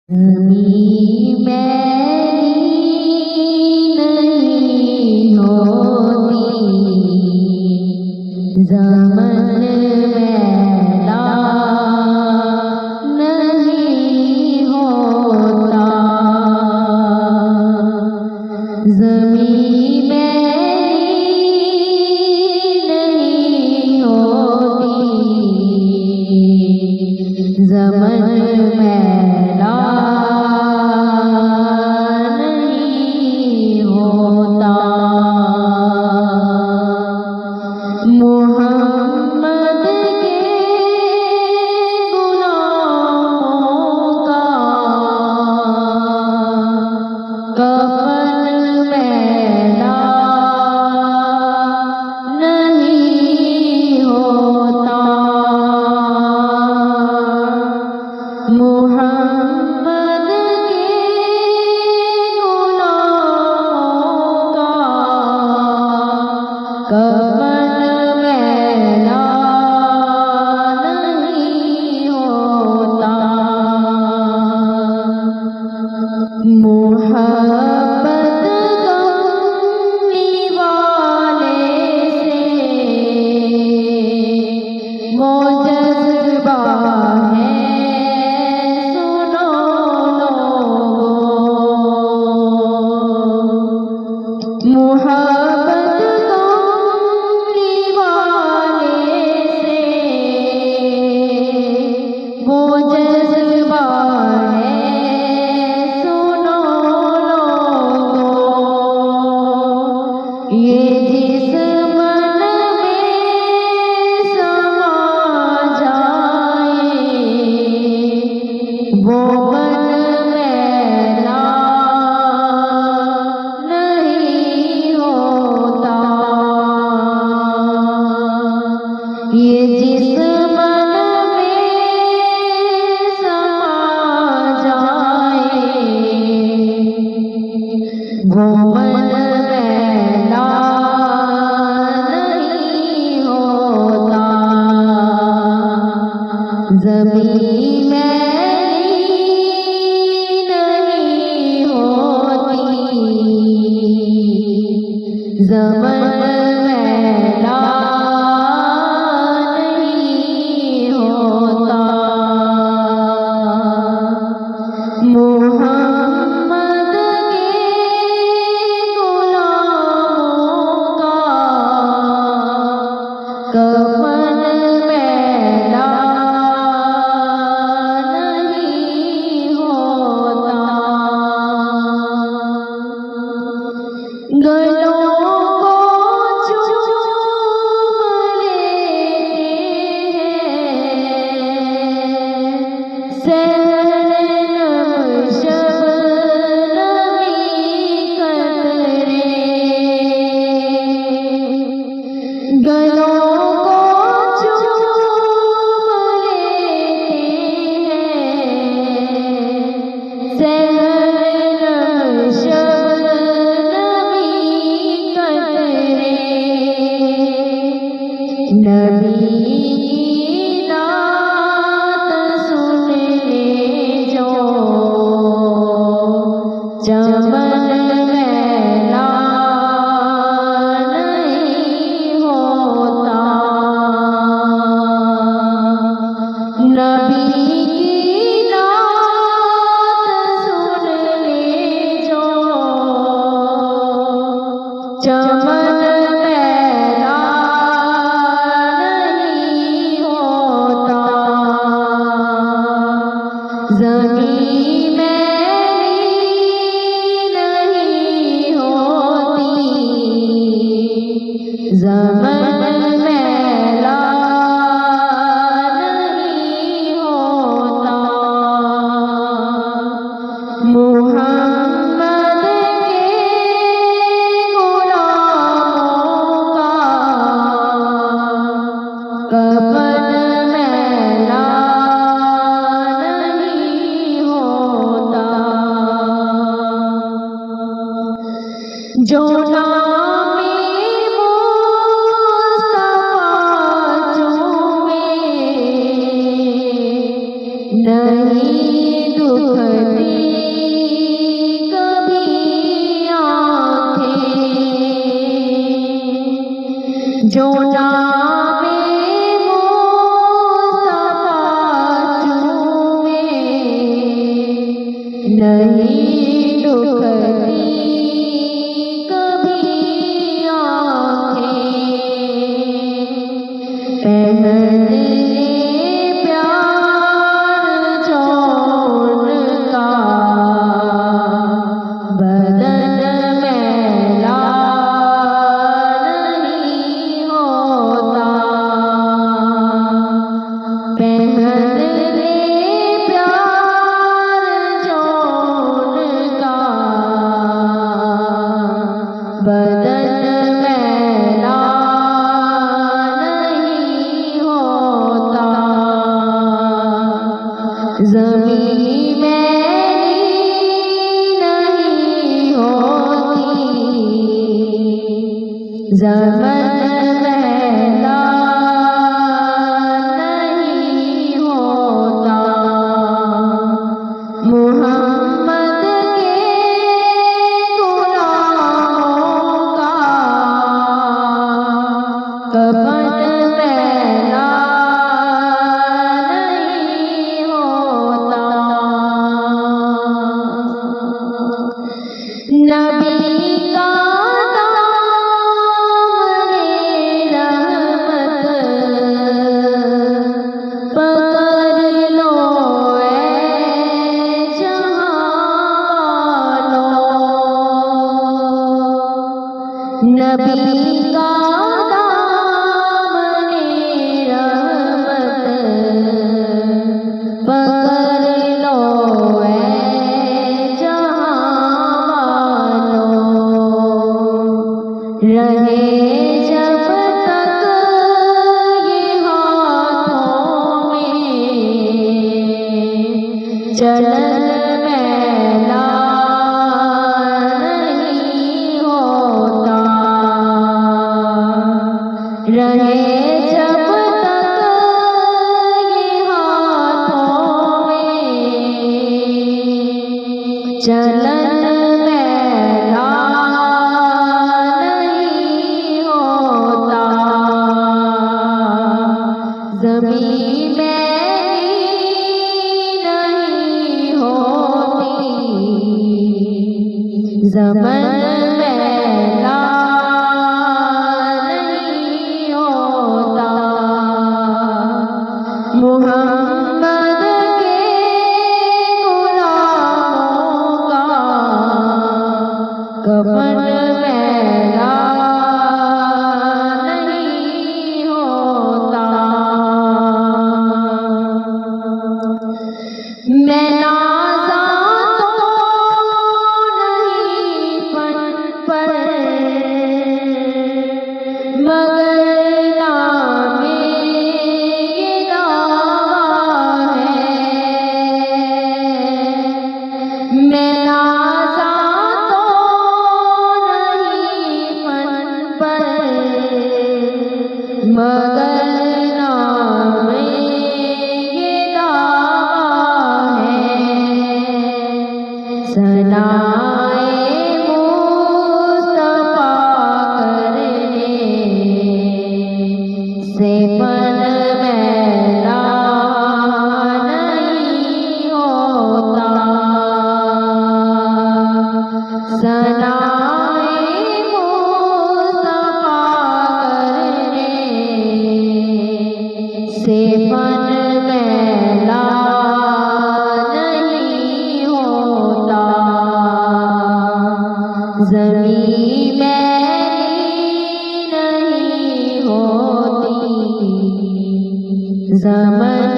ज़मीं मैली नहीं होती, ज़मन मैला नहीं होता। ज़मीं मैली नहीं होती, ज़मन मैला नहीं होता। मोहम्मद के गुलामों का कफ़न मैला नहीं होता। मोहम्मद के गुलामों का कफ़न मैला नहीं होता। मोहब्बत गमने वाले से वो जज़्बा है, सुनो लोगो। मोहब्बत गमने वाले से वो जज़्बा है, सुनो लोगो। ये जिस मन में समा जाए, वो मन मैला नहीं होता। ये जिस मन में समा जाए, वो मन मैला नहीं होता। ज़मीं मैली नहीं होती, ज़मन मैला नहीं होता। मोहम्मद के गुलामों का कफ़न मैला नहीं होता। गलों को चूम लेते हैं, सहरनम शबनमी कतरे। गलों को चूम लेते हैं, सहरनम शबनमी कतरे। नबी की नात सुन ले जो, चमन मैला नहीं होता। नबी की नात सुन ले जो, चमन मैला नहीं होता। ज़मीं मैली नहीं होती, ज़मन मैला नहीं होता। मोहम्मद के गुलामों का कफ़न मैला नहीं होता। जो नामे मुस्तफा चूमे, नहीं दुख जो नामे मुस्तफा चूमे नहीं दुखती कभी आँखें पहले प्यार जो उनका बदन मैला नहीं होता पहले प्यार जो उनका बदन मैला नहीं होता ज़मीं मैली नहीं होती ज़मन मैला नहीं होता मुहम्मद के गुलामों का कफन मैला नहीं होता नबी का दामने रहमत पकड़ लो ऐ जहां वालों नबी का दामने रहमत पकड़ लो ऐ जहां वालों रहे जब तक ये हाथों में चलन मैला नहीं होता रहे जब तक ये हाथों में चलन मैला नहीं होता ज़मीं मैली नहीं होती ज़मन मैला नहीं होता मुहम्मद के गुलामों का कफन मैला नहीं होता मैं नाज़ा तो नहीं फन पर मगर नामे ये दावा है मैं नाज़ा तो नहीं फन पर मगर नामे ये दावा है सनाए मुस्तफा करने से मन मैला नहीं होता सनाए मुस्तफा करने से मन मैला नहीं होता ज़मीं मैली नहीं होती ज़मन